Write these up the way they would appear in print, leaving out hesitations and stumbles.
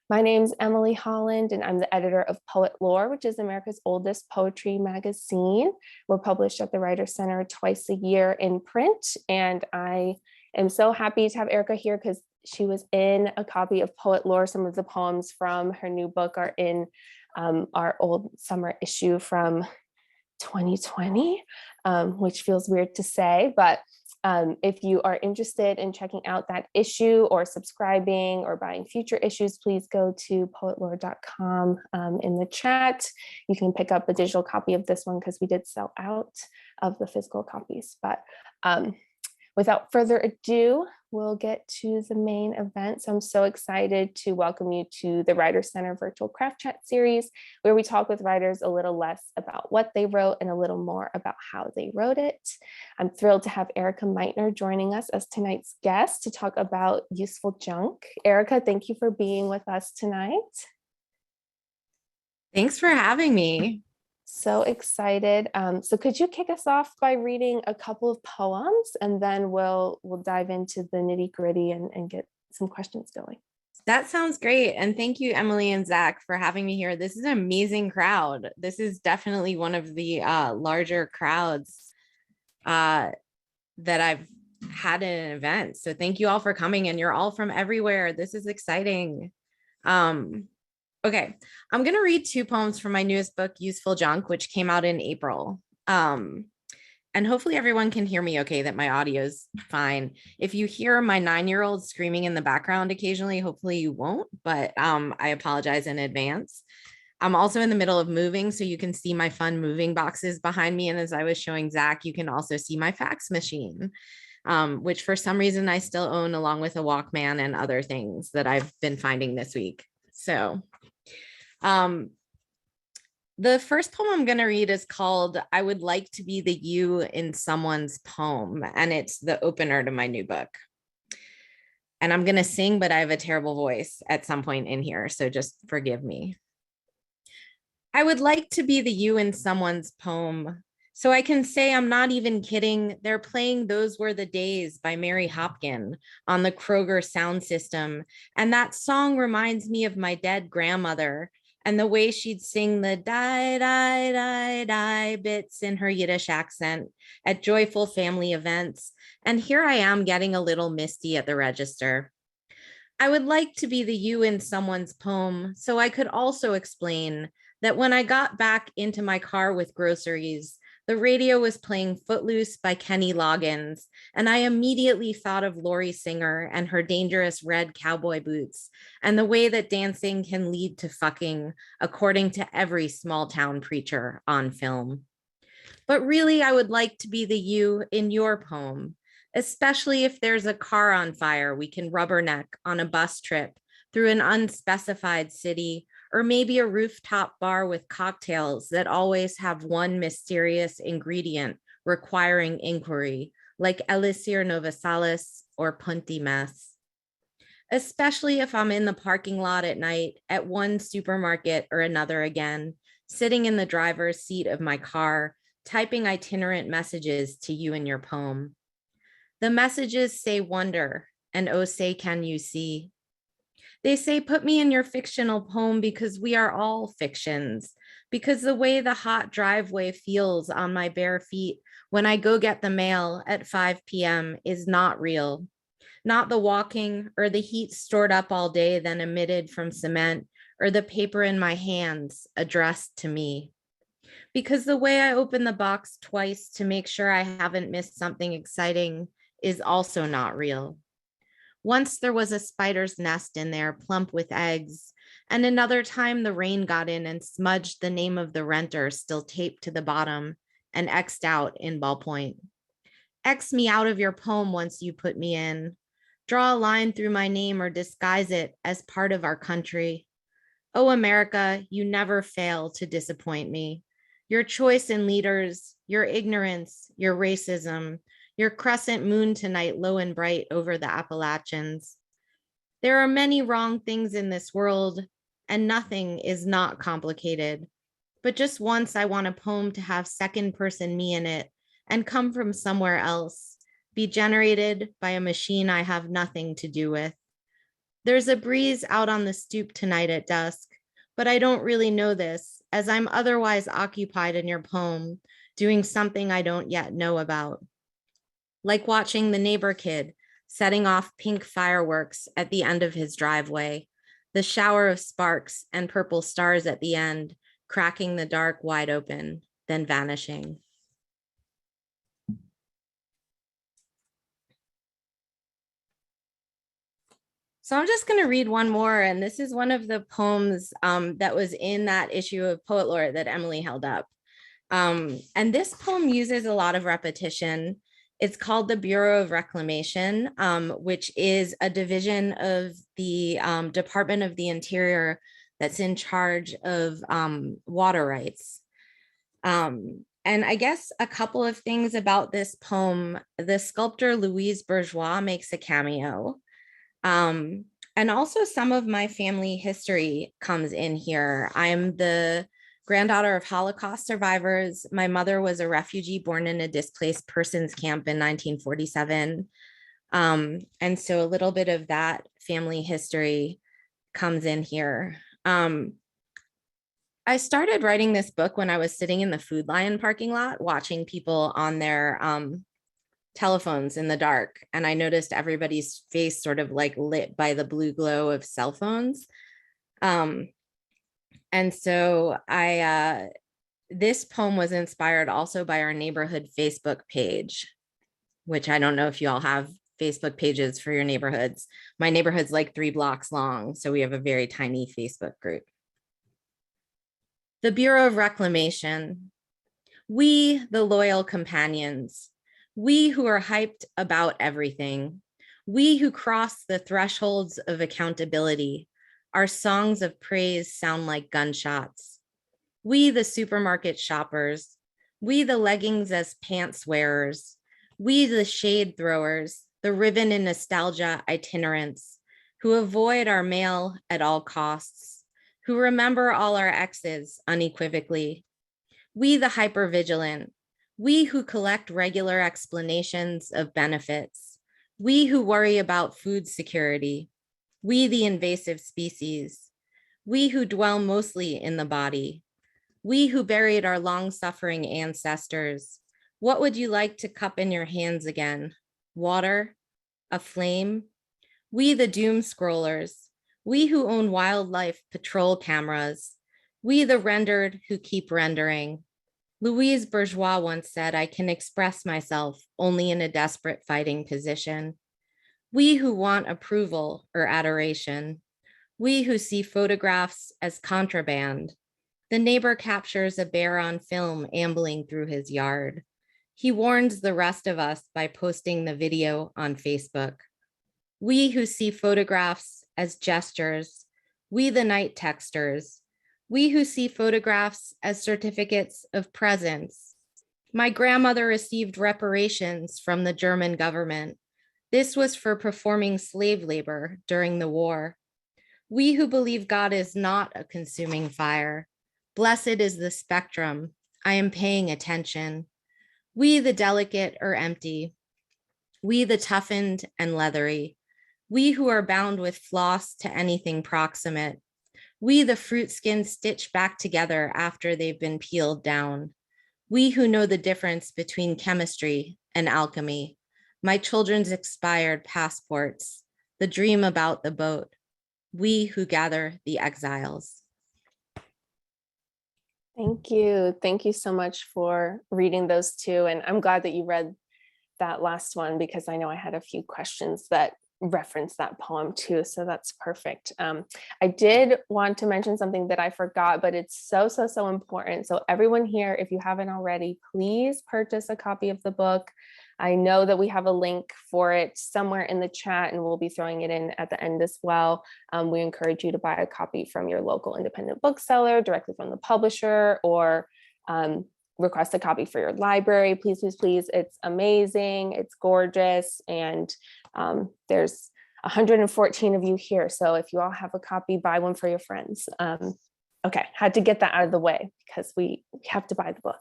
My name's Emily Holland, and I'm the editor of Poet Lore, which is America's oldest poetry magazine. We're published at the Writers' Center twice a year in print, and I am so happy to have Erika here because she was in a copy of Poet Lore. Some of the poems from her new book are in our old summer issue from 2020, which feels weird to say, but if you are interested in checking out that issue or subscribing or buying future issues, please go to poetlore.com in the chat. You can pick up a digital copy of this one because we did sell out of the physical copies. But without further ado, we'll get to the main event. So I'm so excited to welcome you to the Writers' Center Virtual Craft Chat series, where we talk with writers a little less about what they wrote and a little more about how they wrote it. I'm thrilled to have Erika Meitner joining us as tonight's guest to talk about useful junk. Erika, thank you for being with us tonight. Thanks for having me. So excited. So could you kick us off by reading a couple of poems, and then we'll dive into the nitty gritty and get some questions going. That sounds great. And thank you, Emily and Zach, for having me here. This is an amazing crowd. This is definitely one of the larger crowds that I've had in an event. So thank you all for coming, and you're all from everywhere. This is exciting. Okay, I'm going to read two poems from my newest book, Useful Junk, which came out in April. And hopefully everyone can hear me okay, that my audio is fine. If you hear my 9-year-old screaming in the background occasionally, hopefully you won't, but I apologize in advance. I'm also in the middle of moving, so you can see my fun moving boxes behind me. And as I was showing Zach, you can also see my fax machine, which for some reason I still own, along with a Walkman and other things that I've been finding this week. So the first poem I'm going to read is called I Would Like to Be the You in Someone's Poem, and it's the opener to my new book. And I'm going to sing, but I have a terrible voice at some point in here, so just forgive me. I would like to be the you in someone's poem, so I can say I'm not even kidding. They're playing Those Were the Days by Mary Hopkin on the Kroger sound system, and that song reminds me of my dead grandmother and the way she'd sing the die, die, die, die bits in her Yiddish accent at joyful family events. And here I am getting a little misty at the register. I would like to be the you in someone's poem, so I could also explain that when I got back into my car with groceries, the radio was playing Footloose by Kenny Loggins, and I immediately thought of Lori Singer and her dangerous red cowboy boots and the way that dancing can lead to fucking, according to every small town preacher on film. But really, I would like to be the you in your poem, especially if there's a car on fire we can rubberneck on a bus trip through an unspecified city, or maybe a rooftop bar with cocktails that always have one mysterious ingredient requiring inquiry, like Elixir Novasalis or Punti Mess. Especially if I'm in the parking lot at night at one supermarket or another again, sitting in the driver's seat of my car, typing itinerant messages to you in your poem. The messages say wonder, and oh say can you see. They say, put me in your fictional poem because we are all fictions, because the way the hot driveway feels on my bare feet when I go get the mail at 5 p.m. is not real. Not the walking or the heat stored up all day then emitted from cement or the paper in my hands addressed to me. Because the way I open the box twice to make sure I haven't missed something exciting is also not real. Once there was a spider's nest in there, plump with eggs, and another time the rain got in and smudged the name of the renter still taped to the bottom and X'd out in ballpoint. X me out of your poem once you put me in. Draw a line through my name or disguise it as part of our country. Oh, America, you never fail to disappoint me. Your choice in leaders, your ignorance, your racism, your crescent moon tonight low and bright over the Appalachians. There are many wrong things in this world, and nothing is not complicated. But just once I want a poem to have second person me in it and come from somewhere else, be generated by a machine I have nothing to do with. There's a breeze out on the stoop tonight at dusk, but I don't really know this, as I'm otherwise occupied in your poem, doing something I don't yet know about. Like watching the neighbor kid setting off pink fireworks at the end of his driveway, the shower of sparks and purple stars at the end, cracking the dark wide open, then vanishing. So I'm just going to read one more, and this is one of the poems that was in that issue of Poet Laureate that Emily held up. And this poem uses a lot of repetition. It's called the Bureau of Reclamation, which is a division of the Department of the Interior that's in charge of water rights. And I guess a couple of things about this poem: the sculptor Louise Bourgeois makes a cameo. And also some of my family history comes in here. I'm the granddaughter of Holocaust survivors. My mother was a refugee born in a displaced persons camp in 1947. And so a little bit of that family history comes in here. I started writing this book when I was sitting in the Food Lion parking lot, watching people on their telephones in the dark, and I noticed everybody's face sort of like lit by the blue glow of cell phones. And so this poem was inspired also by our neighborhood Facebook page, which I don't know if you all have Facebook pages for your neighborhoods. My neighborhood's like 3 blocks long, so we have a very tiny Facebook group. The Bureau of Reclamation. We, the loyal companions, we who are hyped about everything, we who cross the thresholds of accountability, our songs of praise sound like gunshots. We, the supermarket shoppers, we, the leggings as pants wearers, we, the shade throwers, the ribbon in nostalgia itinerants, who avoid our mail at all costs, who remember all our exes unequivocally. We, the hypervigilant, we who collect regular explanations of benefits, we who worry about food security, we the invasive species, we who dwell mostly in the body, we who buried our long-suffering ancestors. What would you like to cup in your hands again? Water? A flame? We the doom scrollers, we who own wildlife patrol cameras, we the rendered who keep rendering. Louise Bourgeois once said, I can express myself only in a desperate fighting position. We who want approval or adoration, we who see photographs as contraband. The neighbor captures a bear on film ambling through his yard. He warns the rest of us by posting the video on Facebook. We who see photographs as gestures, we the night texters, we who see photographs as certificates of presence. My grandmother received reparations from the German government. This was for performing slave labor during the war. We who believe God is not a consuming fire. Blessed is the spectrum. I am paying attention. We the delicate or empty. We the toughened and leathery. We who are bound with floss to anything proximate. We the fruit skins stitched back together after they've been peeled down. We who know the difference between chemistry and alchemy. My children's expired passports. The dream about the boat. We who gather the exiles. Thank you. Thank you so much for reading those two. And I'm glad that you read that last one, because I know I had a few questions that reference that poem too, so that's perfect. I did want to mention something that I forgot, but it's so important. So everyone here, if you haven't already, please purchase a copy of the book. I know that we have a link for it somewhere in the chat, and we'll be throwing it in at the end as well. We encourage you to buy a copy from your local independent bookseller, directly from the publisher, or request a copy for your library. Please. It's amazing. It's gorgeous. And there's 114 of you here. So if you all have a copy, buy one for your friends. Okay, had to get that out of the way because we have to buy the book.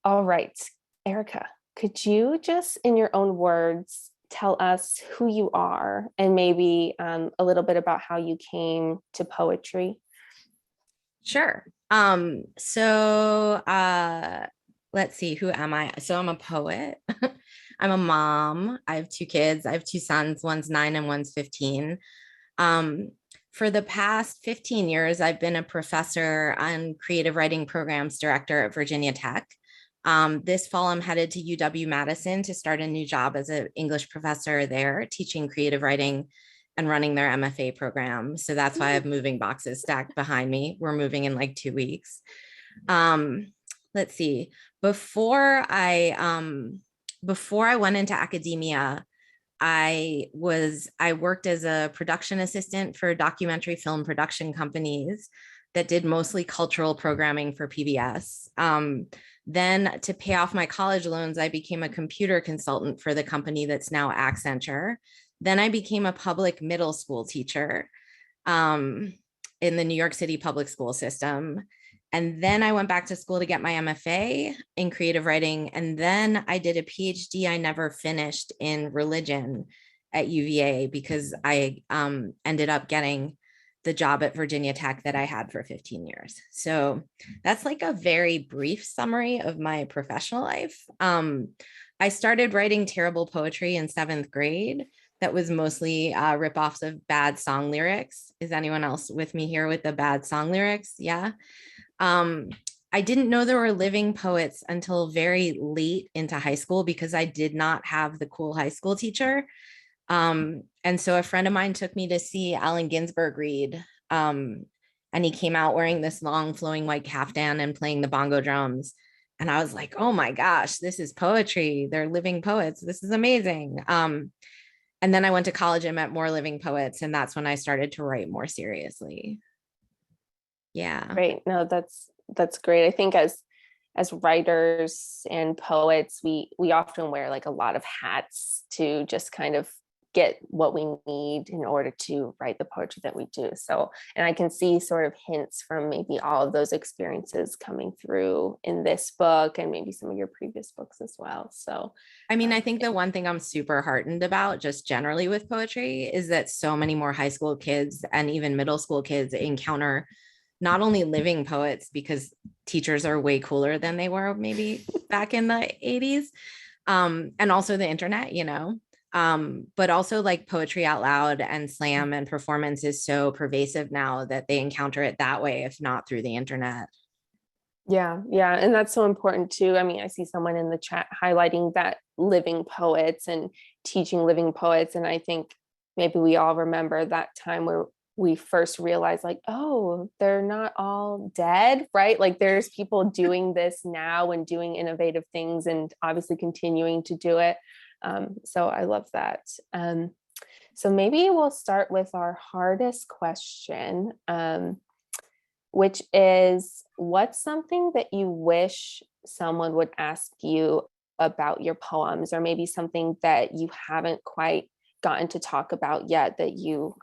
All right, Erika, could you just, in your own words, tell us who you are and maybe a little bit about how you came to poetry? Sure. Let's see, who am I? So I'm a poet. I'm a mom. I have 2 kids. I have 2 sons. One's 9 and one's 15. For the past 15 years, I've been a professor and creative writing programs director at Virginia Tech. This fall, I'm headed to UW-Madison to start a new job as an English professor there, teaching creative writing and running their MFA program. So that's why I have moving boxes stacked behind me. We're moving in like 2 weeks. Let's see. Before I went into academia, I worked as a production assistant for documentary film production companies that did mostly cultural programming for PBS. Then to pay off my college loans, I became a computer consultant for the company that's now Accenture. Then I became a public middle school teacher in the New York City public school system. And then I went back to school to get my MFA in creative writing. And then I did a PhD I never finished in religion at UVA because I ended up getting the job at Virginia Tech that I had for 15 years. So that's like a very brief summary of my professional life. I started writing terrible poetry in 7th grade. That was mostly ripoffs of bad song lyrics. Is anyone else with me here with the bad song lyrics? Yeah. I didn't know there were living poets until very late into high school because I did not have the cool high school teacher. And so a friend of mine took me to see Allen Ginsberg read. And he came out wearing this long flowing white caftan and playing the bongo drums. And I was like, oh my gosh, this is poetry. They're living poets. This is amazing. And then I went to college and met more living poets. And that's when I started to write more seriously. Yeah. Great. No, that's great. I think as writers and poets, we often wear like a lot of hats to just kind of get what we need in order to write the poetry that we do. So, and I can see sort of hints from maybe all of those experiences coming through in this book and maybe some of your previous books as well. So, I mean, I think the one thing I'm super heartened about just generally with poetry is that so many more high school kids and even middle school kids encounter not only living poets because teachers are way cooler than they were maybe back in the 80s, and also the internet, but also like poetry out loud and slam and performance is so pervasive now that they encounter it that way, if not through the internet. Yeah. And that's so important too. I mean, I see someone in the chat highlighting that living poets and teaching living poets. And I think maybe we all remember that time where we first realized like, oh, they're not all dead, right? Like there's people doing this now and doing innovative things and obviously continuing to do it. So I love that. So maybe we'll start with our hardest question, which is, what's something that you wish someone would ask you about your poems, or maybe something that you haven't quite gotten to talk about yet that you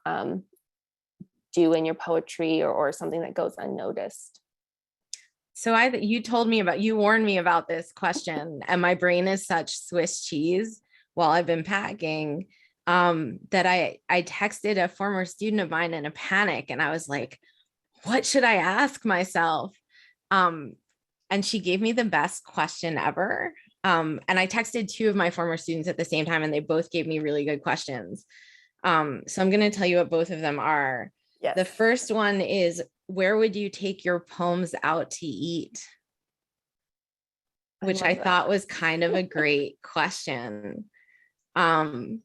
do in your poetry, or something that goes unnoticed? So you warned me about this question, and my brain is such Swiss cheese while I've been packing, that I texted a former student of mine in a panic, and I was like, what should I ask myself? And she gave me the best question ever. And I texted 2 of my former students at the same time, and they both gave me really good questions. So I'm going to tell you what both of them are. Yes. The first one is, where would you take your poems out to eat? Which I thought was kind of a great question. And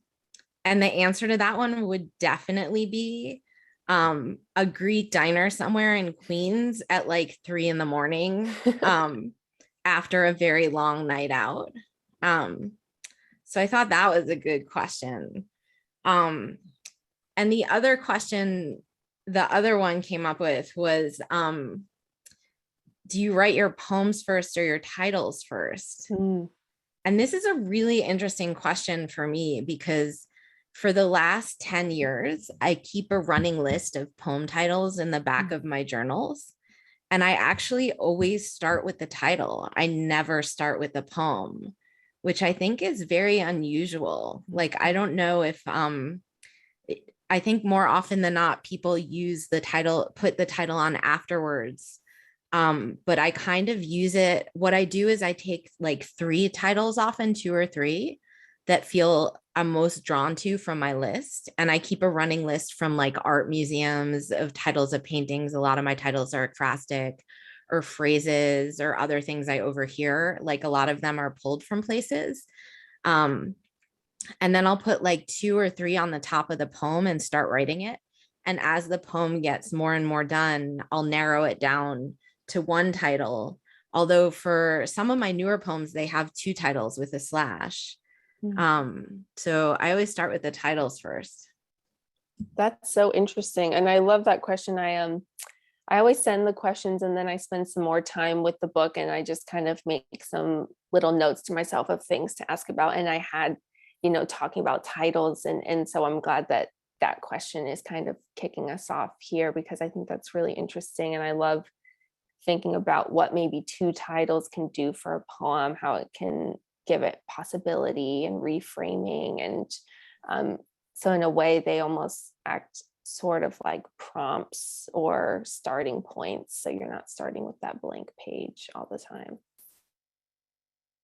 the answer to that one would definitely be a Greek diner somewhere in Queens at like 3 a.m. After a very long night out. So I thought that was a good question. And the other question, the other one came up with was, do you write your poems first or your titles first? And this is a really interesting question for me because for the last 10 years, I keep a running list of poem titles in the back of my journals. And I actually always start with the title. I never start with the poem, which I think is very unusual. Like, I don't know if, I think more often than not, people use the title, put the title on afterwards. But I kind of use it. What I do is I take like 3 titles, often 2 or 3, that feel I'm most drawn to from my list. And I keep a running list from like art museums of titles of paintings. A lot of my titles are ekphrastic, or phrases or other things I overhear. Like a lot of them are pulled from places. Um, and then I'll put like 2 or 3 on the top of the poem and start writing it. And as the poem gets more and more done, I'll narrow it down to 1 title. Although for some of my newer poems, they have 2 titles with a slash. So I always start with the titles first. That's so interesting. And I love that question. I always send the questions and then I spend some more time with the book and I just kind of make some little notes to myself of things to ask about. And I had, talking about titles. And so I'm glad that that question is kind of kicking us off here, because I think that's really interesting. And I love thinking about what maybe 2 titles can do for a poem, how it can give it possibility and reframing. And so in a way, they almost act sort of like prompts or starting points. So you're not starting with that blank page all the time.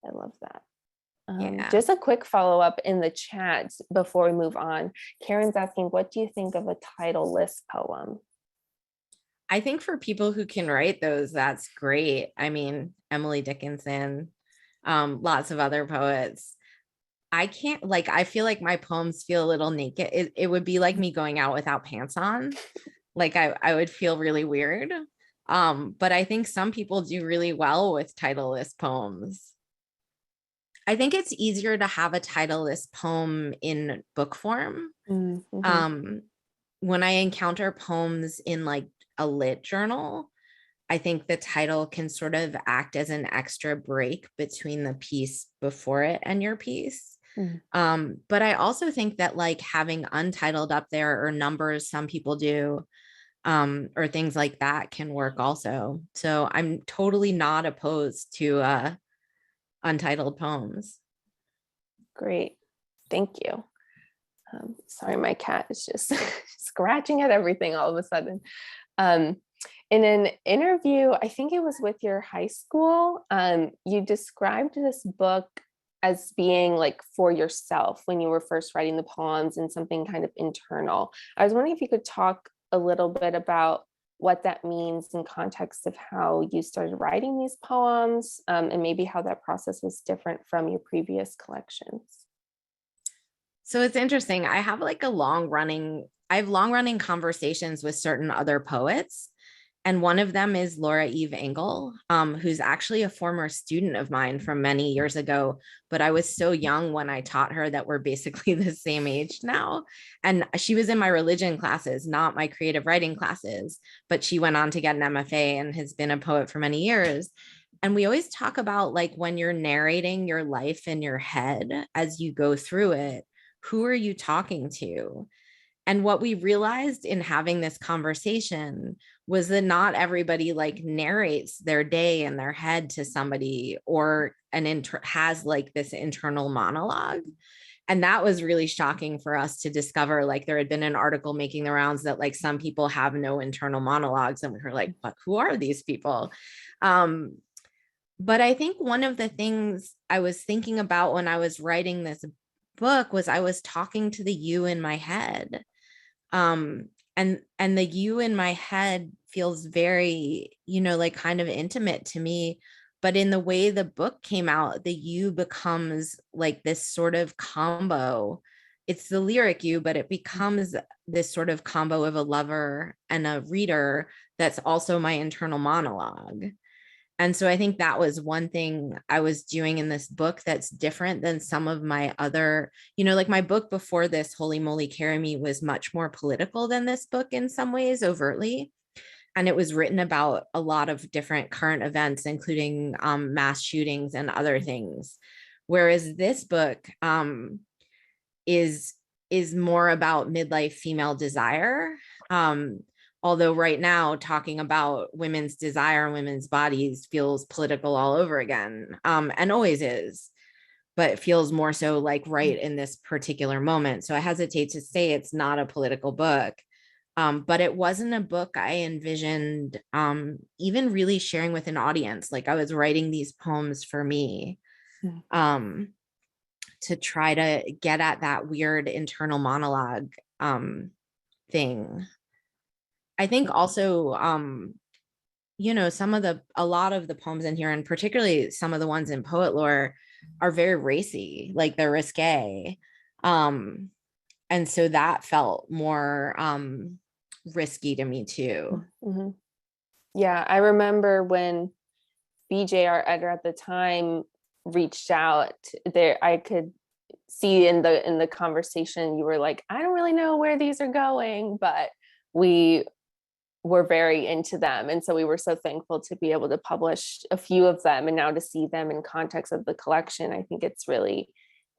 I love that. Yeah. Just a quick follow-up in the chat before we move on. Karen's asking, what do you think of a title-less poem? I think for people who can write those, that's great. I mean, Emily Dickinson, lots of other poets. I can't, like, I feel like my poems feel a little naked. It would be like me going out without pants on. Like I would feel really weird. But I think some people do really well with titleless poems. I think it's easier to have a titleless poem in book form. Mm-hmm. When I encounter poems in like a lit journal, I think the title can sort of act as an extra break between the piece before it and your piece. But I also think that like having untitled up there, or numbers, some people do, or things like that can work also. So I'm totally not opposed to untitled poems. Great. Thank you. Sorry, my cat is just scratching at everything all of a sudden. In an interview, I think it was with your high school, you described this book as being like for yourself when you were first writing the poems, and something kind of internal. I was wondering if you could talk a little bit about what that means in context of how you started writing these poems, and maybe how that process was different from your previous collections. So it's interesting. I have long running conversations with certain other poets. And one of them is Laura Eve Engel, who's actually a former student of mine from many years ago. But I was so young when I taught her that we're basically the same age now. And she was in my religion classes, not my creative writing classes. But she went on to get an MFA and has been a poet for many years. And we always talk about like when you're narrating your life in your head as you go through it, who are you talking to? And what we realized in having this conversation was that not everybody like narrates their day in their head to somebody, or has like this internal monologue. And that was really shocking for us to discover. Like there had been an article making the rounds that like some people have no internal monologues, and we were like, but who are these people? But I think one of the things I was thinking about when I was writing this book was I was talking to the you in my head. And the you in my head feels very, like kind of intimate to me. But in the way the book came out, the you becomes like this sort of combo. It's the lyric you, but it becomes this sort of combo of a lover and a reader that's also my internal monologue. And so I think that was one thing I was doing in this book that's different than some of my other, like my book before this, Holy Moly Carry Me, was much more political than this book in some ways, overtly. And it was written about a lot of different current events, including mass shootings and other things. Whereas this book is more about midlife female desire. Although right now talking about women's desire and women's bodies feels political all over again, and always is. but it feels more so like right in this particular moment. So I hesitate to say it's not a political book. But it wasn't a book I envisioned even really sharing with an audience. Like I was writing these poems for me to try to get at that weird internal monologue thing. I think also, a lot of the poems in here, and particularly some of the ones in poet lore, are very racy, like they're risque. And so that felt more risky to me too. Mm-hmm. Yeah, I remember when BJ, our editor at the time, reached out there, I could see in the conversation, you were like, I don't really know where these are going, but we were very into them. And so we were so thankful to be able to publish a few of them, and now to see them in context of the collection. I think it's really,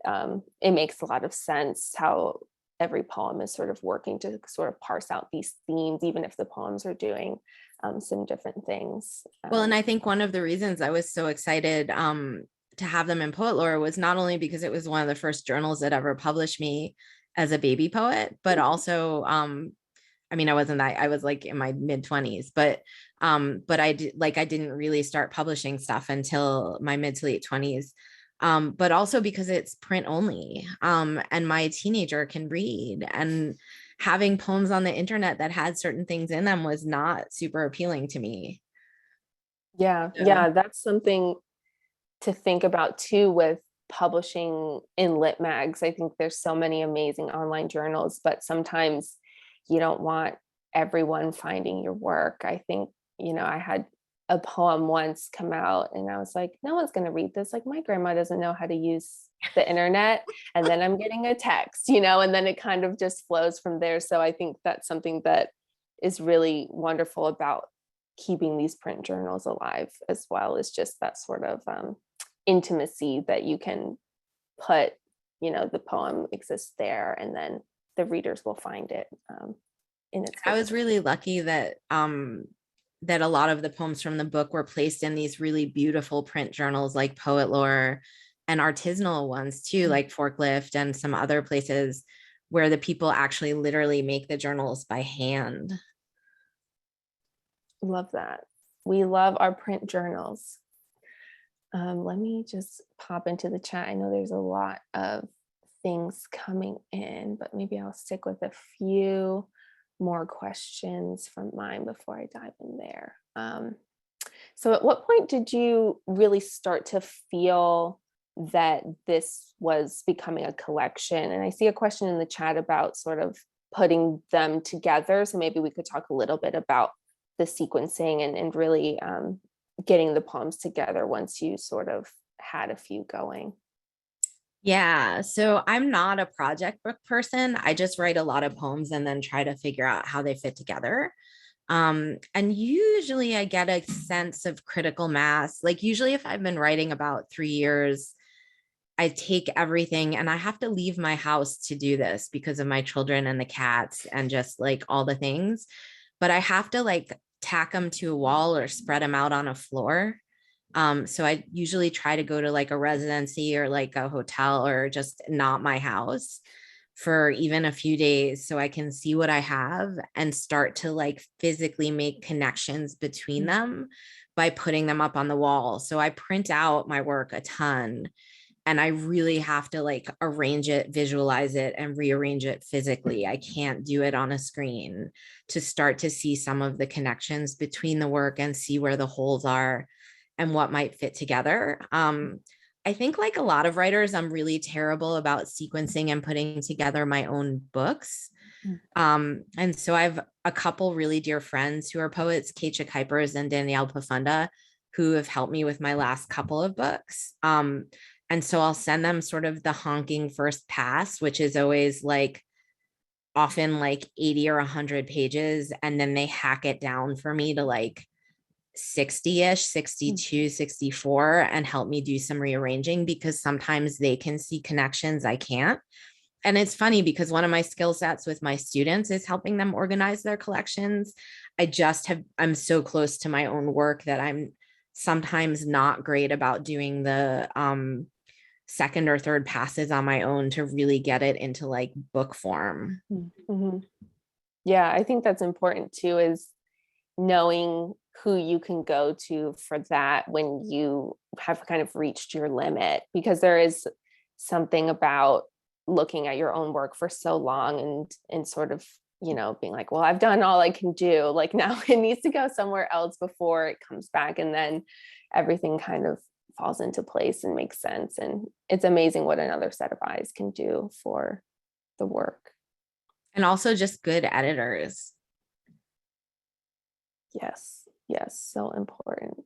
it makes a lot of sense how every poem is sort of working to sort of parse out these themes, even if the poems are doing some different things. Well, and I think one of the reasons I was so excited to have them in poet lore was not only because it was one of the first journals that ever published me as a baby poet, but also I wasn't that, I was like in my mid-20s, but I didn't really start publishing stuff until my mid to late 20s. But also because it's print only, and my teenager can read, and having poems on the internet that had certain things in them was not super appealing to me. Yeah, that's something to think about too with publishing in lit mags. I think there's so many amazing online journals, but sometimes you don't want everyone finding your work. I think, I had a poem once come out and I was like, no one's going to read this. Like, my grandma doesn't know how to use the internet. And then I'm getting a text, and then it kind of just flows from there. So I think that's something that is really wonderful about keeping these print journals alive as well, is just that sort of intimacy that you can put, the poem exists there and then the readers will find it in its. I was really lucky that that a lot of the poems from the book were placed in these really beautiful print journals like Poet Lore, and artisanal ones too, like Forklift and some other places where the people actually literally make the journals by hand. Love that. We love our print journals. Let me just pop into the chat. I know there's a lot of things coming in, but maybe I'll stick with a few more questions from mine before I dive in there. So at what point did you really start to feel that this was becoming a collection? And I see a question in the chat about sort of putting them together. So maybe we could talk a little bit about the sequencing and really getting the poems together once you sort of had a few going. Yeah, so I'm not a project book person. I just write a lot of poems and then try to figure out how they fit together. And usually I get a sense of critical mass. Like usually if I've been writing about 3 years, I take everything, and I have to leave my house to do this because of my children and the cats and just like all the things. But I have to like tack them to a wall or spread them out on a floor. So I usually try to go to like a residency or like a hotel or just not my house for even a few days so I can see what I have and start to like physically make connections between them by putting them up on the wall. So I print out my work a ton, and I really have to like arrange it, visualize it, and rearrange it physically. I can't do it on a screen to start to see some of the connections between the work and see where the holes are and what might fit together. I think like a lot of writers, I'm really terrible about sequencing and putting together my own books. And so I have a couple really dear friends who are poets, Keisha Kuipers and Danielle Pafunda, who have helped me with my last couple of books. And so I'll send them sort of the honking first pass, which is always like often like 80 or 100 pages. And then they hack it down for me to like 60-ish, 62, 64, and help me do some rearranging because sometimes they can see connections I can't. And it's funny because one of my skill sets with my students is helping them organize their collections. I'm so close to my own work that I'm sometimes not great about doing the second or third passes on my own to really get it into like book form. Mm-hmm. Yeah, I think that's important too, is knowing who you can go to for that when you have kind of reached your limit, because there is something about looking at your own work for so long and sort of, you know, being like, well, I've done all I can do. Like now it needs to go somewhere else before it comes back. And then everything kind of falls into place and makes sense. And it's amazing what another set of eyes can do for the work. And also just good editors. Yes, yes, so important.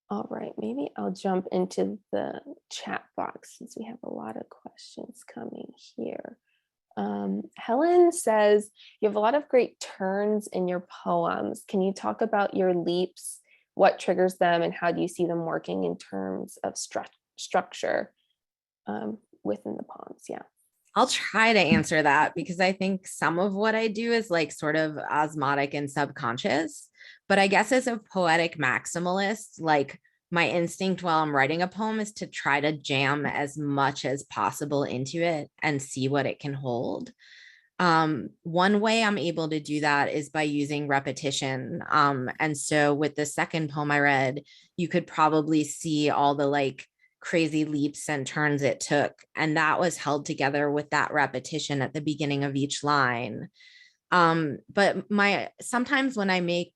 All right, maybe I'll jump into the chat box since we have a lot of questions coming here. Helen says, you have a lot of great turns in your poems. Can you talk about your leaps? What triggers them and how do you see them working in terms of structure within the poems? Yeah. I'll try to answer that because I think some of what I do is like sort of osmotic and subconscious. But I guess as a poetic maximalist, like my instinct while I'm writing a poem is to try to jam as much as possible into it and see what it can hold. One way I'm able to do that is by using repetition. And so with the second poem I read, you could probably see all the like crazy leaps and turns it took. And that was held together with that repetition at the beginning of each line. But sometimes when I make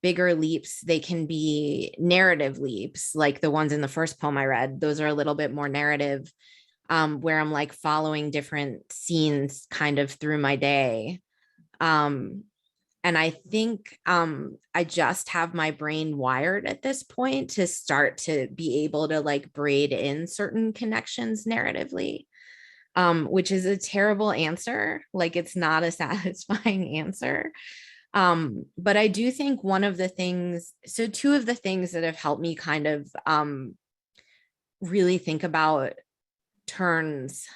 bigger leaps, they can be narrative leaps, like the ones in the first poem I read. Those are a little bit more narrative, where I'm like following different scenes kind of through my day. And I think I just have my brain wired at this point to start to be able to like braid in certain connections narratively, which is a terrible answer. Like it's not a satisfying answer. But I do think one of the things, so two of the things that have helped me kind of really think about turns,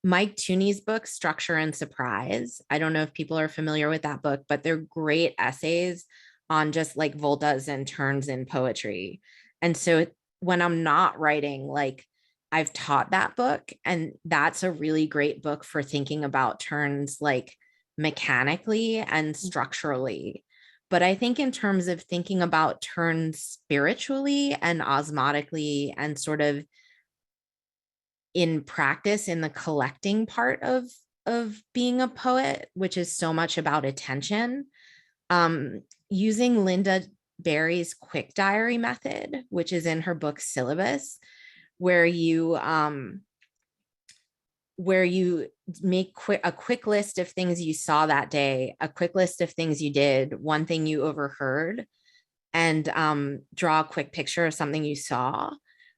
Mike Tooney's book, Structure and Surprise. I don't know if people are familiar with that book, but they're great essays on just like voltas and turns in poetry. And so when I'm not writing, like I've taught that book, and that's a really great book for thinking about turns like mechanically and structurally. But I think in terms of thinking about turns spiritually and osmotically and sort of in practice in the collecting part of being a poet, which is so much about attention, using Linda Berry's quick diary method, which is in her book Syllabus, where you make a quick list of things you saw that day, a quick list of things you did, one thing you overheard, and draw a quick picture of something you saw.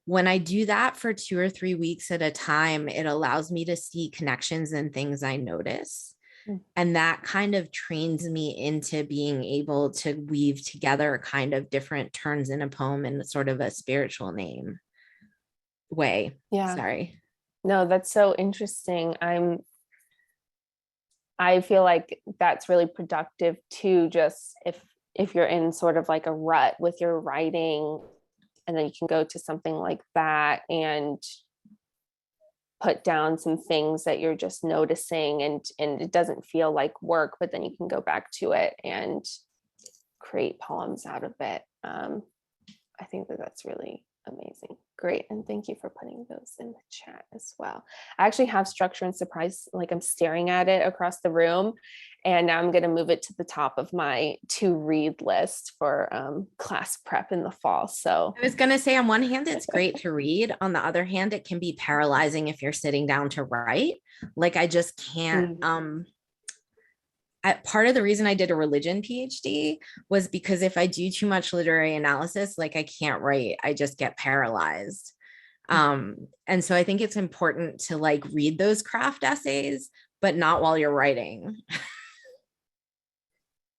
When I do that for 2 or 3 weeks at a time, it allows me to see connections and things I notice. And that kind of trains me into being able to weave together kind of different turns in a poem in sort of a spiritual name way. Yeah. Sorry. No, that's so interesting. I feel like that's really productive too, just if you're in sort of like a rut with your writing, and then you can go to something like that and put down some things that you're just noticing, and it doesn't feel like work, but then you can go back to it and create poems out of it. I think that's really amazing. Great. And thank you for putting those in the chat as well. I actually have Structure and Surprise, like I'm staring at it across the room, and now I'm going to move it to the top of my to read list for class prep in the fall. So I was going to say, on one hand, it's great to read. On the other hand, it can be paralyzing if you're sitting down to write. Like I just can't, part of the reason I did a religion PhD was because if I do too much literary analysis, like I can't write, I just get paralyzed. And so I think it's important to like read those craft essays, but not while you're writing.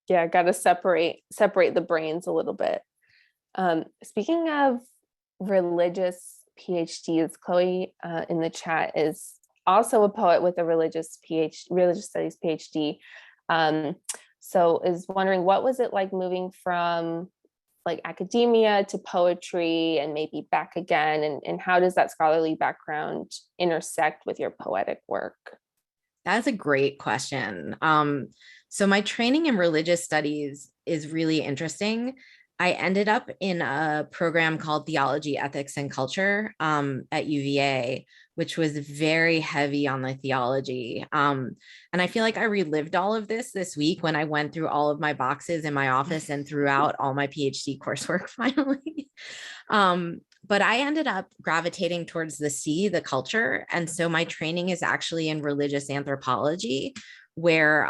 Yeah, got to separate the brains a little bit. Speaking of religious PhDs, Chloe in the chat is also a poet with a religious studies PhD. So is wondering, what was it like moving from like academia to poetry and maybe back again? And how does that scholarly background intersect with your poetic work? That's a great question. So my training in religious studies is really interesting. I ended up in a program called Theology, Ethics, and Culture at UVA, which was very heavy on the theology. And I feel like I relived all of this week when I went through all of my boxes in my office and threw out all my PhD coursework finally. But I ended up gravitating towards the C, the culture. And so my training is actually in religious anthropology, where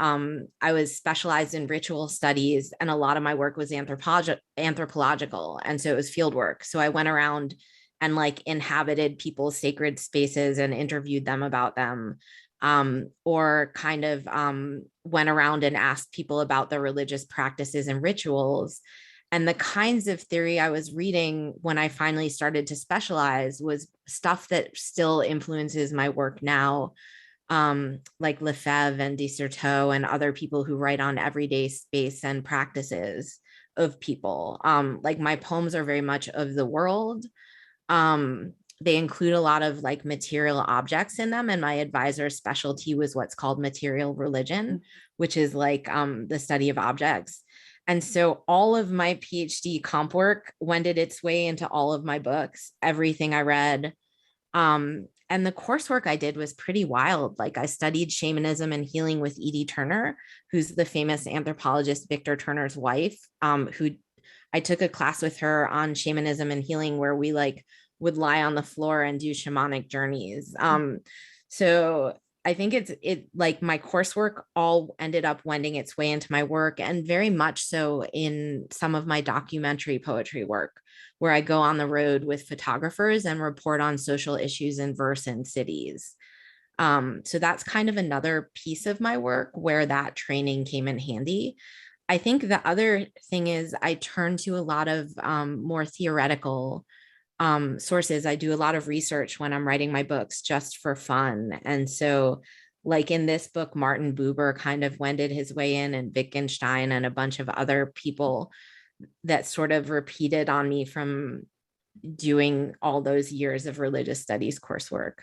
I was specialized in ritual studies, and a lot of my work was anthropological. And so it was field work. So I went around and like inhabited people's sacred spaces and interviewed them about them, or kind of went around and asked people about their religious practices and rituals. And the kinds of theory I was reading when I finally started to specialize was stuff that still influences my work now, like Lefebvre and Desserteau and other people who write on everyday space and practices of people. Like my poems are very much of the world. They include a lot of like material objects in them. And my advisor's specialty was what's called material religion, which is like the study of objects. And so all of my PhD comp work wended its way into all of my books, everything I read. And the coursework I did was pretty wild. Like I studied shamanism and healing with Edie Turner, who's the famous anthropologist Victor Turner's wife, who I took a class with her on shamanism and healing where we like would lie on the floor and do shamanic journeys. So I think it like my coursework all ended up wending its way into my work, and very much so in some of my documentary poetry work, where I go on the road with photographers and report on social issues in verse in cities. So that's kind of another piece of my work where that training came in handy. I think the other thing is I turn to a lot of more theoretical sources. I do a lot of research when I'm writing my books just for fun. And so like in this book, Martin Buber kind of wended his way in, and Wittgenstein and a bunch of other people that sort of repeated on me from doing all those years of religious studies coursework.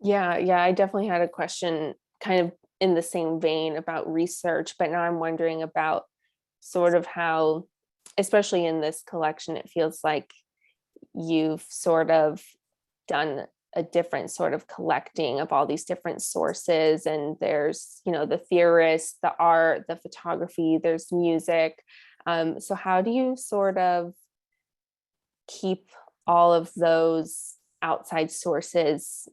Yeah, I definitely had a question kind of in the same vein about research, but now I'm wondering about sort of how, especially in this collection, it feels like you've sort of done a different sort of collecting of all these different sources. And there's, the theorists, the art, the photography, there's music. So how do you sort of keep all of those outside sources,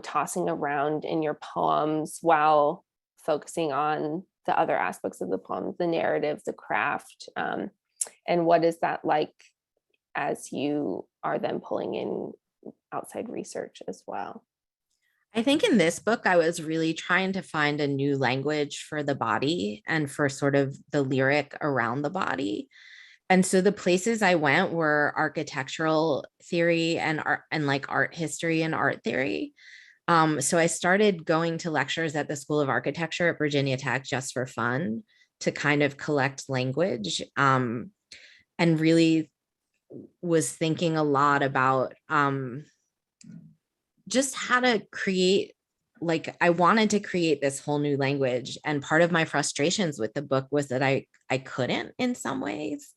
tossing around in your poems while focusing on the other aspects of the poem, the narrative, the craft? And what is that like as you are then pulling in outside research as well? I think in this book, I was really trying to find a new language for the body and for sort of the lyric around the body. And so the places I went were architectural theory and art, and like art history and art theory. So I started going to lectures at the School of Architecture at Virginia Tech just for fun to kind of collect language, and really was thinking a lot about just how to create, like I wanted to create this whole new language. And part of my frustrations with the book was that I couldn't in some ways.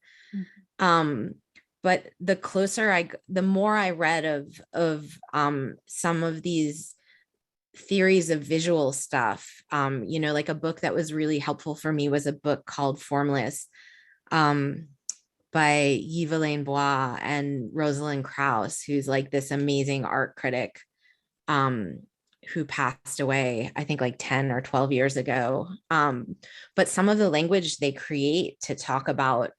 But the more I read of some of these theories of visual stuff, like a book that was really helpful for me was a book called Formless, by Yves Bois and Rosalind Krauss, who's like this amazing art critic, who passed away, I think like 10 or 12 years ago. But some of the language they create to talk about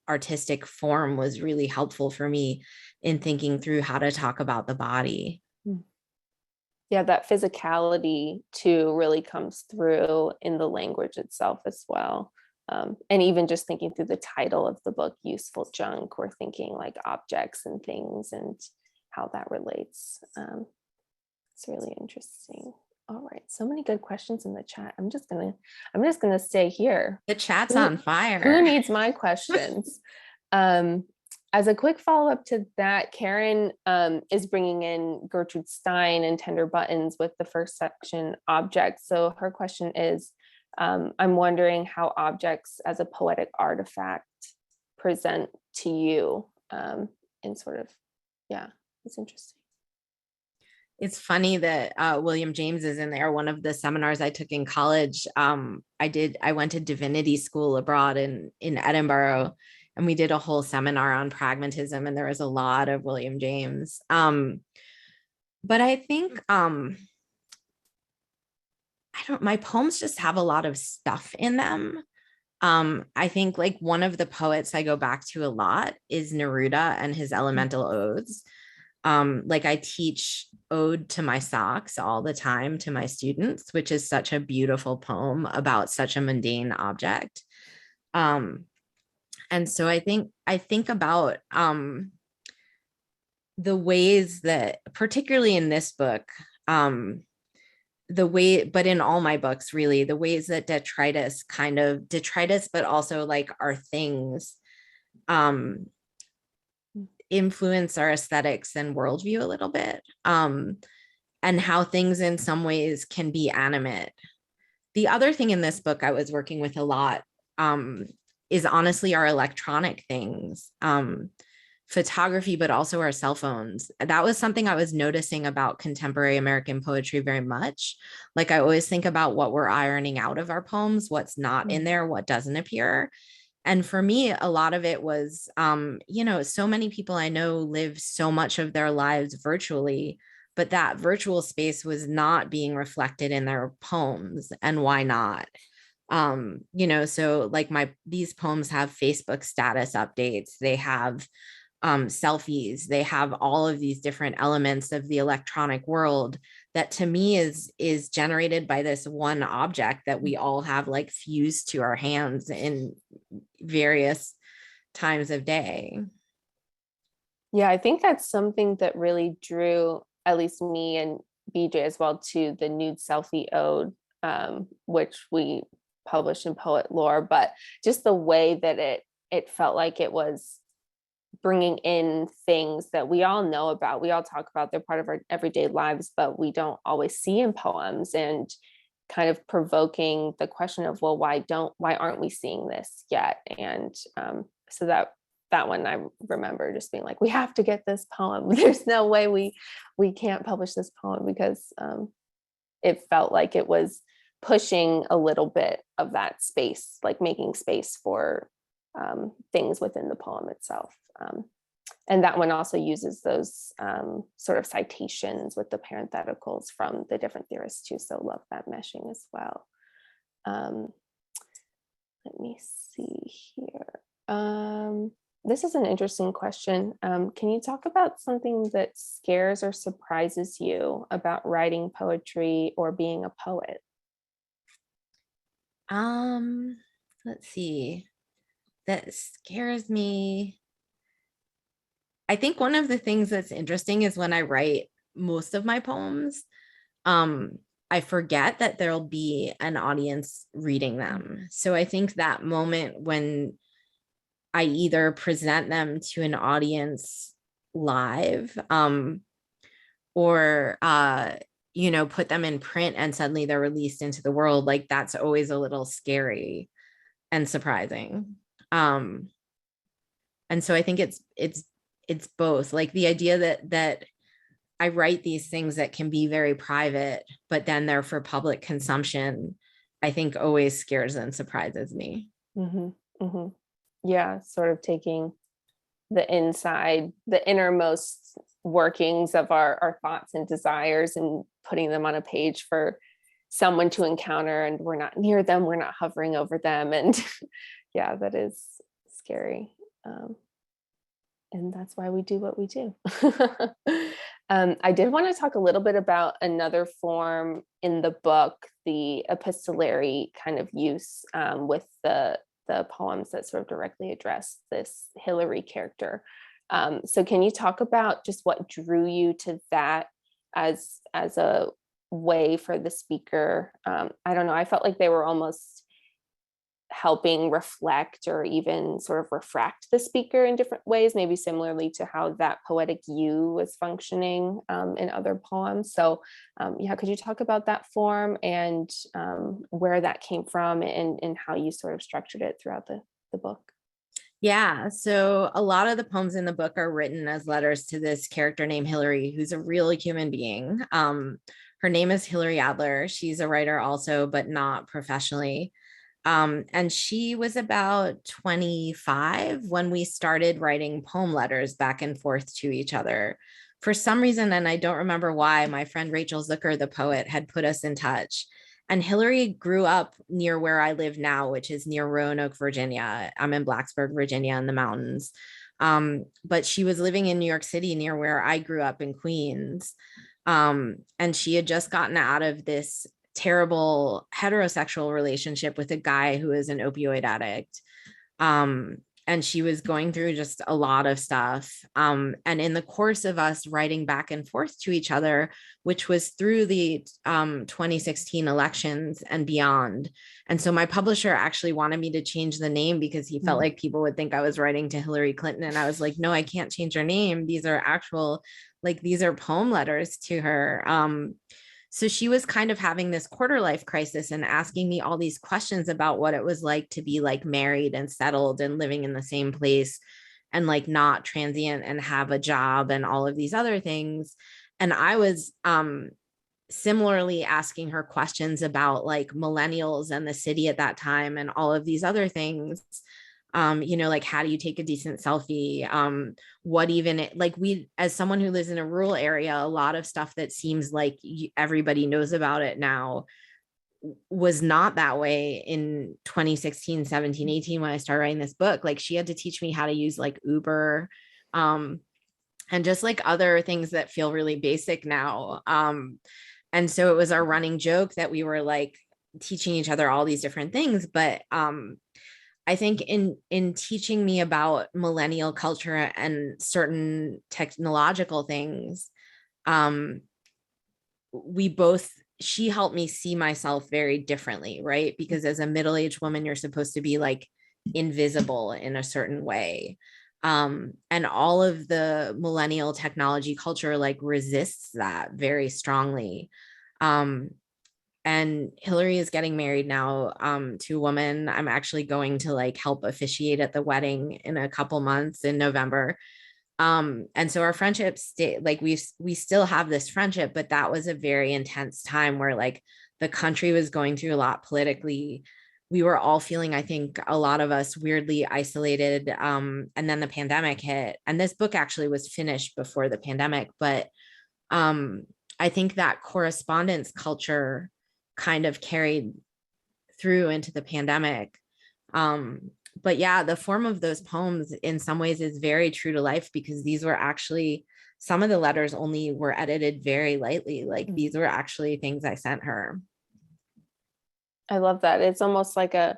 artistic form was really helpful for me in thinking through how to talk about the body. Yeah, that physicality too really comes through in the language itself as well. And even just thinking through the title of the book, Useful Junk, we're thinking like objects and things and how that relates. It's really interesting. All right, so many good questions in the chat. I'm just gonna stay here. The chat's Who- on Who fire. needs my questions? As a quick follow-up to that, Karen is bringing in Gertrude Stein and Tender Buttons with the first section, objects. So her question is, I'm wondering how objects as a poetic artifact present to you, and sort of, yeah, it's interesting. It's funny that William James is in there. One of the seminars I took in college, I went to divinity school abroad in Edinburgh, and we did a whole seminar on pragmatism, and there was a lot of William James. But I think my poems just have a lot of stuff in them. I think like one of the poets I go back to a lot is Neruda and his elemental odes. Like I teach Ode to My Socks all the time to my students, which is such a beautiful poem about such a mundane object. And so I think about the ways that, particularly in this book, but in all my books, really, the ways that detritus, but also like our things, influence our aesthetics and worldview a little bit, and how things in some ways can be animate. The other thing in this book I was working with a lot is honestly our electronic things, photography, but also our cell phones. That was something I was noticing about contemporary American poetry very much. Like I always think about what we're ironing out of our poems, what's not in there, what doesn't appear. And for me, a lot of it was, so many people I know live so much of their lives virtually, but that virtual space was not being reflected in their poems. And why not? So like these poems have Facebook status updates, they have selfies, they have all of these different elements of the electronic world that to me is generated by this one object that we all have like fused to our hands in various times of day. Yeah, I think that's something that really drew at least me and BJ as well to the Nude Selfie Ode, which we published in Poet Lore, but just the way that it felt like it was bringing in things that we all know about, we all talk about, they're part of our everyday lives, but we don't always see in poems, and kind of provoking the question of, well, why aren't we seeing this yet? And so that one I remember just being like, we have to get this poem. There's no way we can't publish this poem, because it felt like it was pushing a little bit of that space, like making space for things within the poem itself. And that one also uses those sort of citations with the parentheticals from the different theorists too. So love that meshing as well. Let me see here. This is an interesting question. Can you talk about something that scares or surprises you about writing poetry or being a poet? Let's see. That scares me. I think one of the things that's interesting is when I write most of my poems, I forget that there'll be an audience reading them. So I think that moment when I either present them to an audience live, or put them in print and suddenly they're released into the world, like that's always a little scary and surprising. And so I think it's both, like the idea that I write these things that can be very private, but then they're for public consumption, I think always scares and surprises me. Mm-hmm, mm-hmm. Yeah, sort of taking the innermost workings of our thoughts and desires and putting them on a page for someone to encounter, and we're not near them, we're not hovering over them. And yeah, that is scary. And that's why we do what we do. I did want to talk a little bit about another form in the book, the epistolary kind of use with the poems that sort of directly address this Hillary character. So can you talk about just what drew you to that as a way for the speaker. I don't know, I felt like they were almost helping reflect or even sort of refract the speaker in different ways, maybe similarly to how that poetic you was functioning in other poems. So yeah, could you talk about that form and where that came from and how you sort of structured it throughout the book? Yeah, so a lot of the poems in the book are written as letters to this character named Hillary, who's a real human being. Her name is Hillary Adler. She's a writer also, but not professionally. And she was about 25 when we started writing poem letters back and forth to each other. For some reason, and I don't remember why, my friend Rachel Zucker, the poet, had put us in touch. And Hillary grew up near where I live now, which is near Roanoke, Virginia. I'm in Blacksburg, Virginia, in the mountains. But she was living in New York City near where I grew up in Queens. And she had just gotten out of this terrible heterosexual relationship with a guy who is an opioid addict. And she was going through just a lot of stuff. And in the course of us writing back and forth to each other, which was through the 2016 elections and beyond. And so my publisher actually wanted me to change the name because he felt like people would think I was writing to Hillary Clinton. And I was like, no, I can't change her name. These are actual, like, these are poem letters to her. So she was kind of having this quarter life crisis and asking me all these questions about what it was like to be like married and settled and living in the same place and like not transient and have a job and all of these other things. And I was similarly asking her questions about like millennials and the city at that time and all of these other things. Like, how do you take a decent selfie? What even like we, as someone who lives in a rural area, a lot of stuff that seems like everybody knows about it now was not that way in 2016, 17, 18, when I started writing this book. Like, she had to teach me how to use like Uber, and just like other things that feel really basic now. And so it was our running joke that we were like teaching each other all these different things. But I think in teaching me about millennial culture and certain technological things, she helped me see myself very differently, right? Because as a middle-aged woman, you're supposed to be like invisible in a certain way. And all of the millennial technology culture like resists that very strongly. And Hillary is getting married now to a woman. I'm actually going to like help officiate at the wedding in a couple months in November. And so our friendship like we still have this friendship, but that was a very intense time where like the country was going through a lot politically. We were all feeling, I think, a lot of us weirdly isolated. And then the pandemic hit, and this book actually was finished before the pandemic, but I think that correspondence culture kind of carried through into the pandemic. But yeah, the form of those poems in some ways is very true to life, because these were actually, some of the letters only were edited very lightly. Like, these were actually things I sent her. I love that. It's almost like a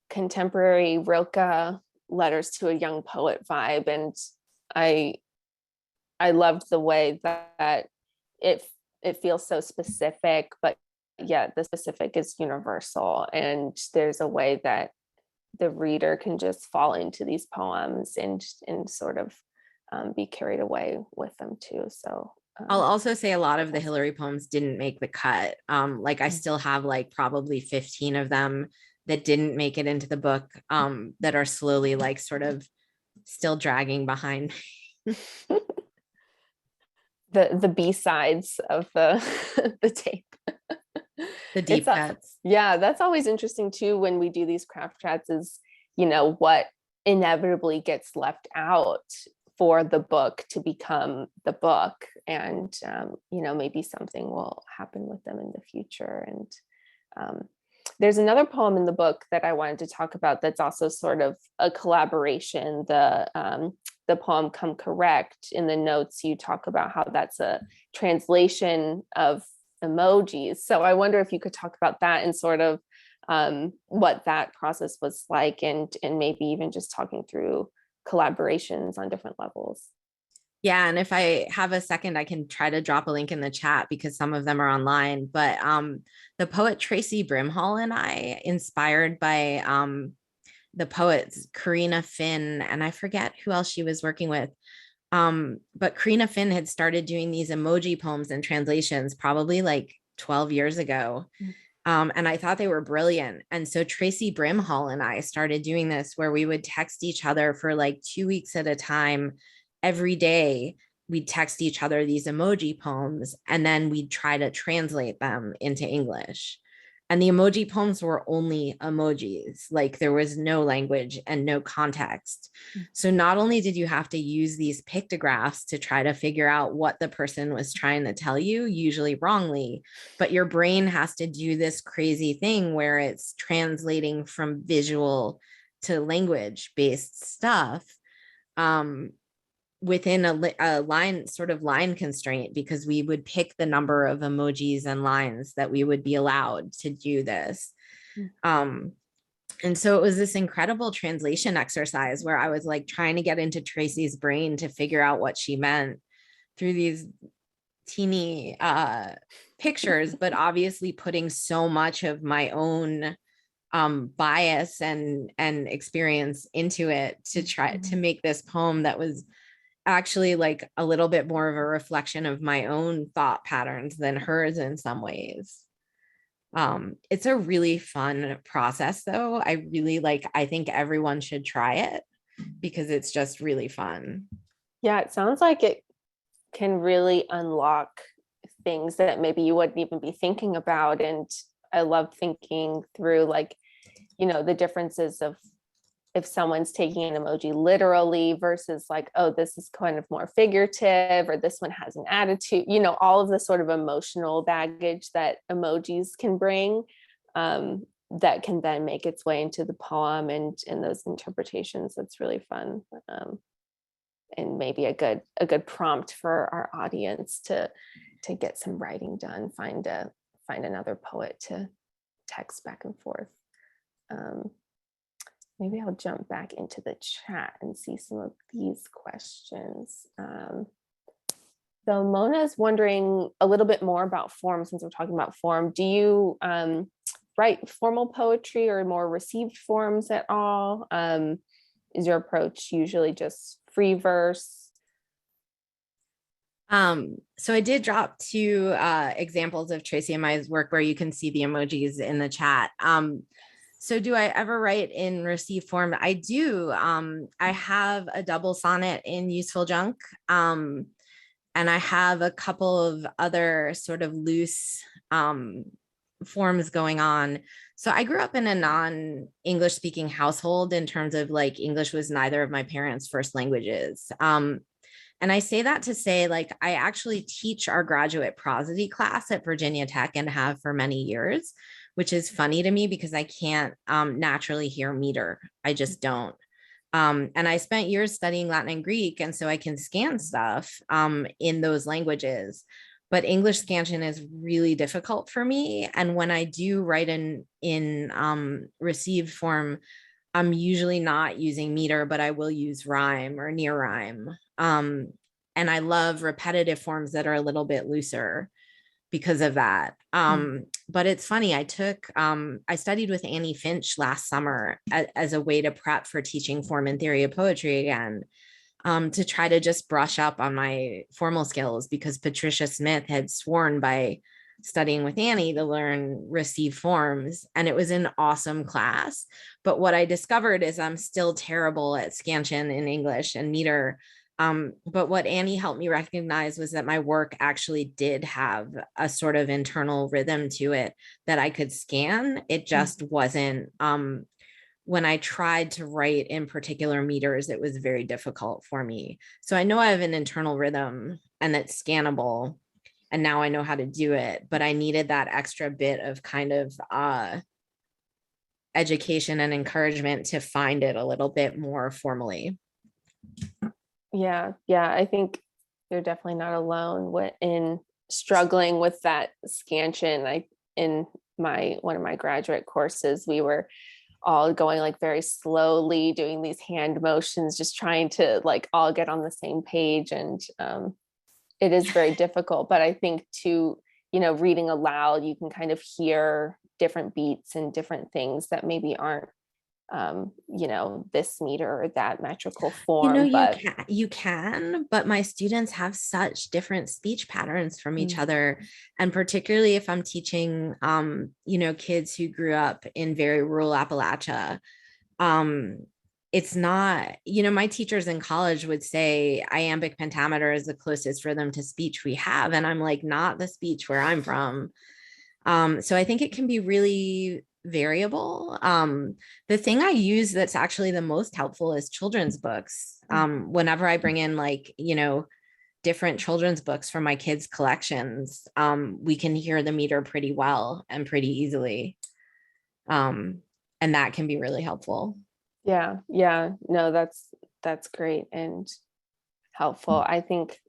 contemporary Rilke letters to a young poet vibe. And I loved the way that it feels so specific, but yeah, the specific is universal. And there's a way that the reader can just fall into these poems and sort of be carried away with them too. So I'll also say a lot of the Hillary poems didn't make the cut. Like I still have like probably 15 of them that didn't make it into the book, that are slowly like sort of still dragging behind. the B-sides of the the tape. The deep cuts. Yeah, that's always interesting too when we do these craft chats, is what inevitably gets left out for the book to become the book, and maybe something will happen with them in the future. And there's another poem in the book that I wanted to talk about that's also sort of a collaboration. The poem Come Correct, in the notes you talk about how that's a translation of emojis. So I wonder if you could talk about that and sort of what that process was like, and maybe even just talking through collaborations on different levels. Yeah, and if I have a second, I can try to drop a link in the chat because some of them are online. But the poet Tracy Brimhall and I, inspired by the poets Karina Finn, and I forget who else she was working with. But Karina Finn had started doing these emoji poems and translations probably like 12 years ago. And I thought they were brilliant. And so Tracy Brimhall and I started doing this where we would text each other for like 2 weeks at a time. Every day, we'd text each other these emoji poems, and then we'd try to translate them into English. And the emoji poems were only emojis, like there was no language and no context. So not only did you have to use these pictographs to try to figure out what the person was trying to tell you, usually wrongly, but your brain has to do this crazy thing where it's translating from visual to language based stuff within a line sort of line constraint, because we would pick the number of emojis and lines that we would be allowed to do this. And so it was this incredible translation exercise where I was like trying to get into Tracy's brain to figure out what she meant through these teeny pictures, but obviously putting so much of my own bias and experience into it to try to make this poem that was actually like a little bit more of a reflection of my own thought patterns than hers in some ways. It's a really fun process though. I think everyone should try it because it's just really fun. Yeah, it sounds like it can really unlock things that maybe you wouldn't even be thinking about. And I love thinking through like, the differences of if someone's taking an emoji literally versus like, oh, this is kind of more figurative, or this one has an attitude, all of the sort of emotional baggage that emojis can bring, that can then make its way into the poem and in those interpretations. That's really fun. And maybe a good prompt for our audience to get some writing done, find another poet to text back and forth. Maybe I'll jump back into the chat and see some of these questions. So Mona is wondering a little bit more about form, since we're talking about form. Do you write formal poetry or more received forms at all? Is your approach usually just free verse? So I did drop two examples of Tracy and my work where you can see the emojis in the chat. So do I ever write in received form? I do. I have a double sonnet in Useful Junk. And I have a couple of other sort of loose forms going on. So I grew up in a non-English speaking household in terms of like English was neither of my parents' first languages. And I say that to say, like, I actually teach our graduate prosody class at Virginia Tech and have for many years, which is funny to me because I can't naturally hear meter. I just don't. And I spent years studying Latin and Greek, and so I can scan stuff in those languages. But English scansion is really difficult for me. And when I do write in received form, I'm usually not using meter, but I will use rhyme or near rhyme. And I love repetitive forms that are a little bit looser because of that. But it's funny, I studied with Annie Finch last summer as a way to prep for teaching form and theory of poetry again, to try to just brush up on my formal skills, because Patricia Smith had sworn by studying with Annie to learn received forms, and it was an awesome class. But what I discovered is I'm still terrible at scansion in English and meter. But what Annie helped me recognize was that my work actually did have a sort of internal rhythm to it that I could scan. It just wasn't, when I tried to write in particular meters, it was very difficult for me. So I know I have an internal rhythm and it's scannable, and now I know how to do it, but I needed that extra bit of kind of education and encouragement to find it a little bit more formally. Yeah, I think you're definitely not alone in struggling with that scansion. In one of my graduate courses, we were all going like very slowly, doing these hand motions, just trying to like all get on the same page. And it is very difficult, but I think too, reading aloud, you can kind of hear different beats and different things that maybe aren't this meter or that metrical form. You can, but my students have such different speech patterns from each other. And particularly if I'm teaching, kids who grew up in very rural Appalachia, it's not, my teachers in college would say iambic pentameter is the closest rhythm to speech we have. And I'm like, not the speech where I'm from. So I think it can be really variable. The thing I use that's actually the most helpful is children's books. Whenever I bring in different children's books from my kids' collections, we can hear the meter pretty well and pretty easily. And that can be really helpful. Yeah. No, that's great and helpful. I think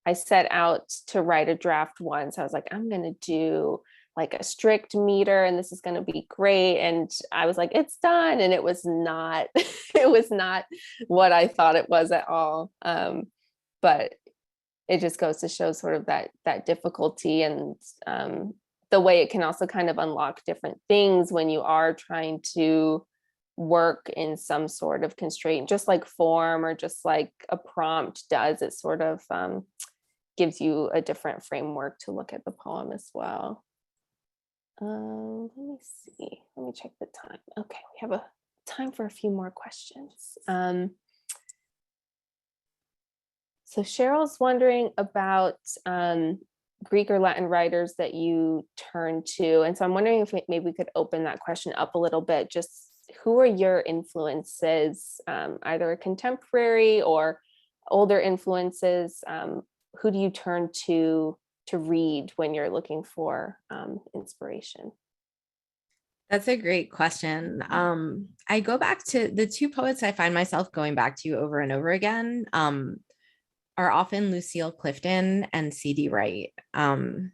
I set out to write a draft once. I was like, I'm going to do like a strict meter and this is going to be great. And I was like, it's done. And it was not, it was not what I thought it was at all. But it just goes to show sort of that difficulty and the way it can also kind of unlock different things when you are trying to work in some sort of constraint, just like form or just like a prompt does. It sort of gives you a different framework to look at the poem as well. Let me see. Let me check the time. Okay, we have a time for a few more questions. So Cheryl's wondering about Greek or Latin writers that you turn to. And so I'm wondering if maybe we could open that question up a little bit. Just who are your influences, either a contemporary or older influences? Who do you turn to read when you're looking for inspiration? That's a great question. I go back to the two poets I find myself going back to over and over again are often Lucille Clifton and C.D. Wright. And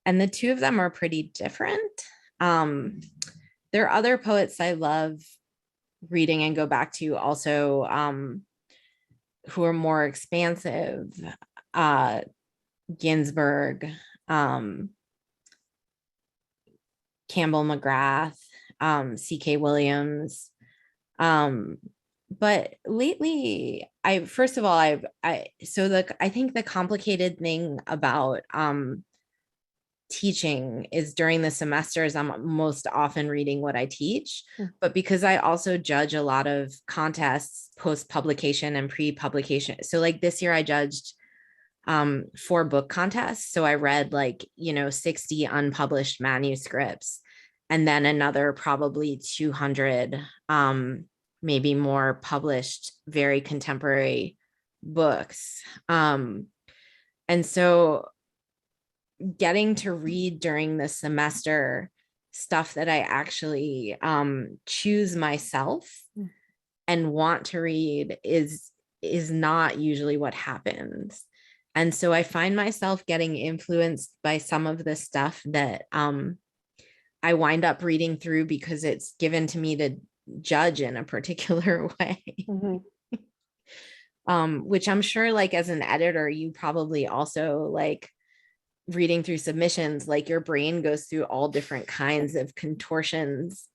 the two of them are pretty different. There are other poets I love reading and go back to also who are more expansive. Ginsberg, Campbell McGrath, C.K. Williams. But lately, I think the complicated thing about teaching is during the semesters, I'm most often reading what I teach, but because I also judge a lot of contests post-publication and pre-publication. So like this year I judged 4 book contests. So I read 60 unpublished manuscripts and then another probably 200, maybe more published, very contemporary books. And so getting to read during the semester stuff that I actually choose myself and want to read is not usually what happens. And so I find myself getting influenced by some of the stuff that I wind up reading through because it's given to me to judge in a particular way. Which I'm sure as an editor, you probably also reading through submissions, your brain goes through all different kinds of contortions.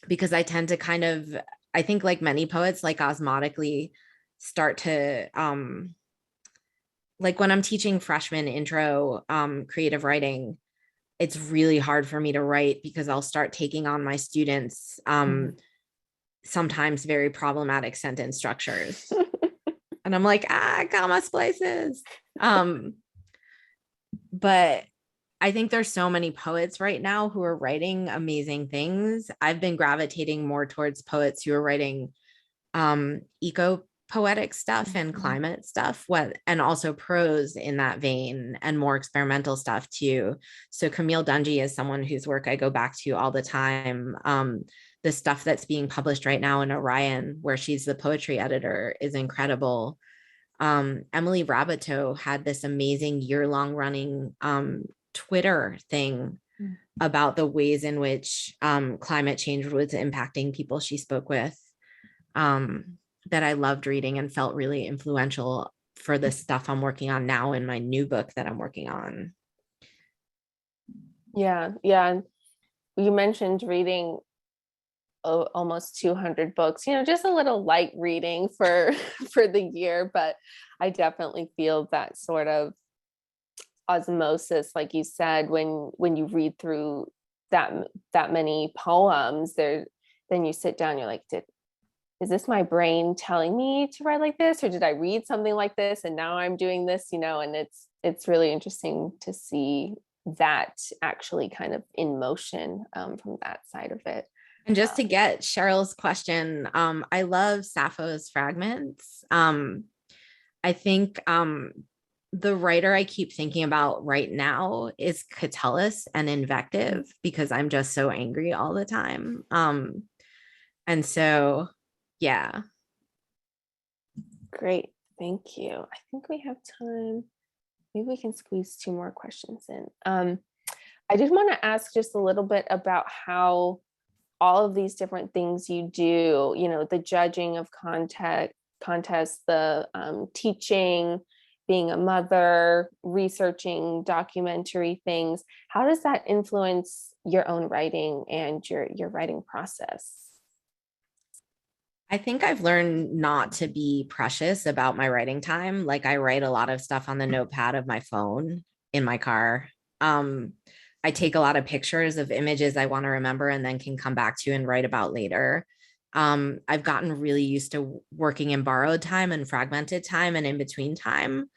Because I tend to I think like many poets, osmotically start to, when I'm teaching freshman intro creative writing, it's really hard for me to write because I'll start taking on my students sometimes very problematic sentence structures. And I'm like, comma splices. But I think there's so many poets right now who are writing amazing things. I've been gravitating more towards poets who are writing eco-poetic stuff and climate stuff, and also prose in that vein and more experimental stuff too. So Camille Dungy is someone whose work I go back to all the time. The stuff that's being published right now in Orion, where she's the poetry editor, is incredible. Emily Rabateau had this amazing year-long running Twitter thing about the ways in which climate change was impacting people she spoke with, that I loved reading and felt really influential for the stuff I'm working on now in my new book that I'm working on. Yeah. You mentioned reading almost 200 books, just a little light reading for the year, but I definitely feel that sort of osmosis, like you said, when you read through that many poems there, then you sit down, you're like, is this my brain telling me to write like this, or did I read something like this and now I'm doing this, and it's really interesting to see that actually kind of in motion from that side of it. And just to get Cheryl's question, I love Sappho's Fragments. I think the writer I keep thinking about right now is Catullus and Invective, because I'm just so angry all the time. And so, yeah. Great. Thank you. I think we have time. Maybe we can squeeze 2 more questions in. I did want to ask just a little bit about how all of these different things you do, the judging of contests, the teaching, being a mother, researching documentary things, how does that influence your own writing and your writing process? I think I've learned not to be precious about my writing time. Like, I write a lot of stuff on the notepad of my phone in my car. I take a lot of pictures of images I want to remember and then can come back to and write about later. I've gotten really used to working in borrowed time and fragmented time and in between time.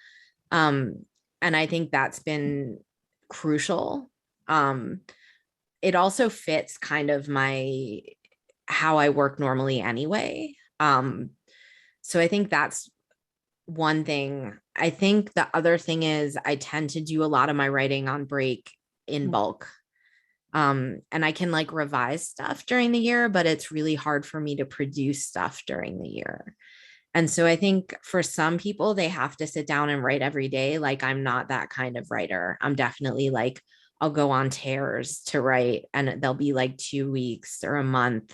And I think that's been crucial. It also fits kind of how I work normally anyway. So I think that's one thing. I think the other thing is I tend to do a lot of my writing on break in bulk. And I can like revise stuff during the year, but it's really hard for me to produce stuff during the year. And so I think for some people, they have to sit down and write every day. Like, I'm not that kind of writer. I'm definitely like, I'll go on tears to write, and they'll be like 2 weeks or a month.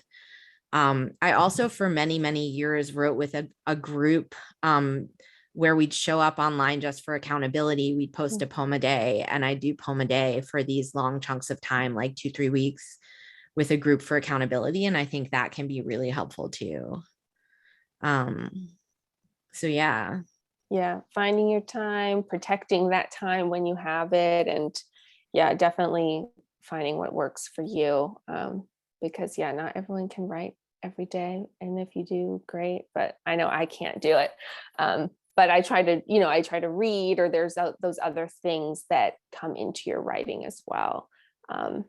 I also, for many, many years, wrote with a group where we'd show up online just for accountability. We'd post a poem a day, and I do poem a day for these long chunks of time, like 2-3 weeks, with a group for accountability. And I think that can be really helpful too. So yeah. Yeah, finding your time, protecting that time when you have it, and yeah, definitely finding what works for you. Because yeah, not everyone can write every day, and if you do, great, but I know I can't do it. But I try to read, or there's those other things that come into your writing as well. And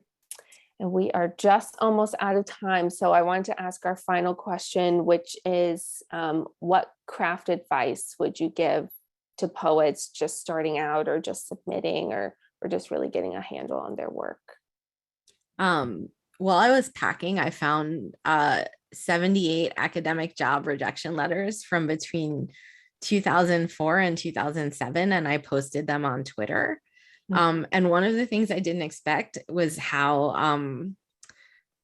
we are just almost out of time. So I wanted to ask our final question, which is, what craft advice would you give to poets just starting out, or just submitting, or just really getting a handle on their work? While I was packing, I found 78 academic job rejection letters from between 2004 and 2007, and I posted them on Twitter. And one of the things I didn't expect was how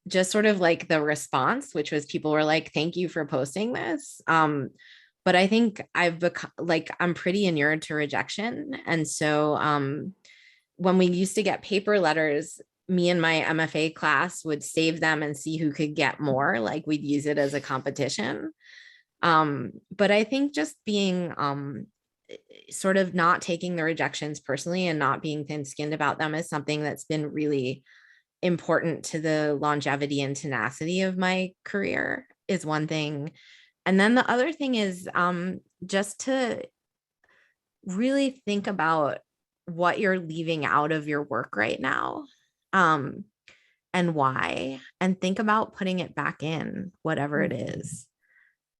just sort of like the response, which was people were like, thank you for posting this. But I think I've become like, I'm pretty inured to rejection. And so when we used to get paper letters, me and my MFA class would save them and see who could get more. Like, we'd use it as a competition. But I think just being sort of not taking the rejections personally and not being thin-skinned about them is something that's been really important to the longevity and tenacity of my career, is one thing. And then the other thing is just to really think about what you're leaving out of your work right now, and why, and think about putting it back in, whatever it is.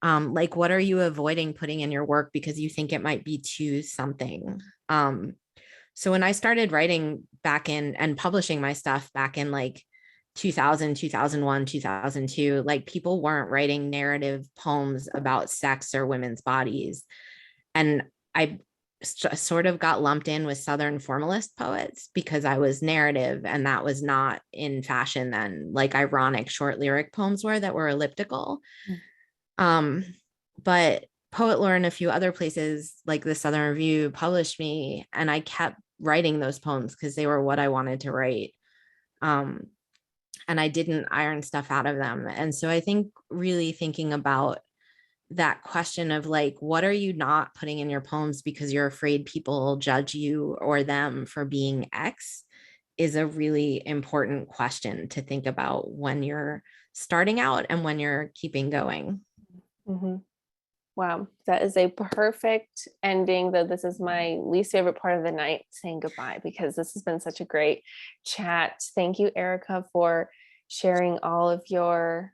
Like, what are you avoiding putting in your work because you think it might be too something? So when I started writing back in and publishing my stuff back in like 2000, 2001, 2002, like, people weren't writing narrative poems about sex or women's bodies. And I sort of got lumped in with Southern formalist poets because I was narrative, and that was not in fashion then, like ironic short lyric poems were that were elliptical. But Poet Lore and a few other places like the Southern Review published me, and I kept writing those poems because they were what I wanted to write. And I didn't iron stuff out of them. And so I think really thinking about that question of like, what are you not putting in your poems because you're afraid people will judge you or them for being X is a really important question to think about when you're starting out and when you're keeping going. Mm-hmm. Wow, that is a perfect ending, though this is my least favorite part of the night, saying goodbye, because this has been such a great chat. Thank you, Erika, for sharing all of your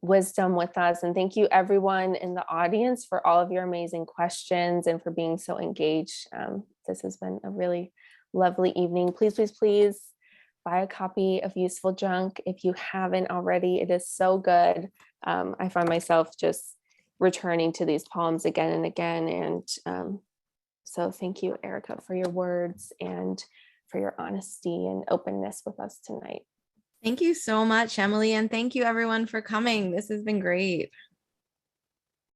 wisdom with us. And thank you, everyone in the audience, for all of your amazing questions and for being so engaged. This has been a really lovely evening. Please, please, please buy a copy of Useful Junk if you haven't already. It is so good. I find myself just returning to these poems again and again. And so thank you, Erika, for your words and for your honesty and openness with us tonight. Thank you so much, Emily. And thank you everyone for coming. This has been great.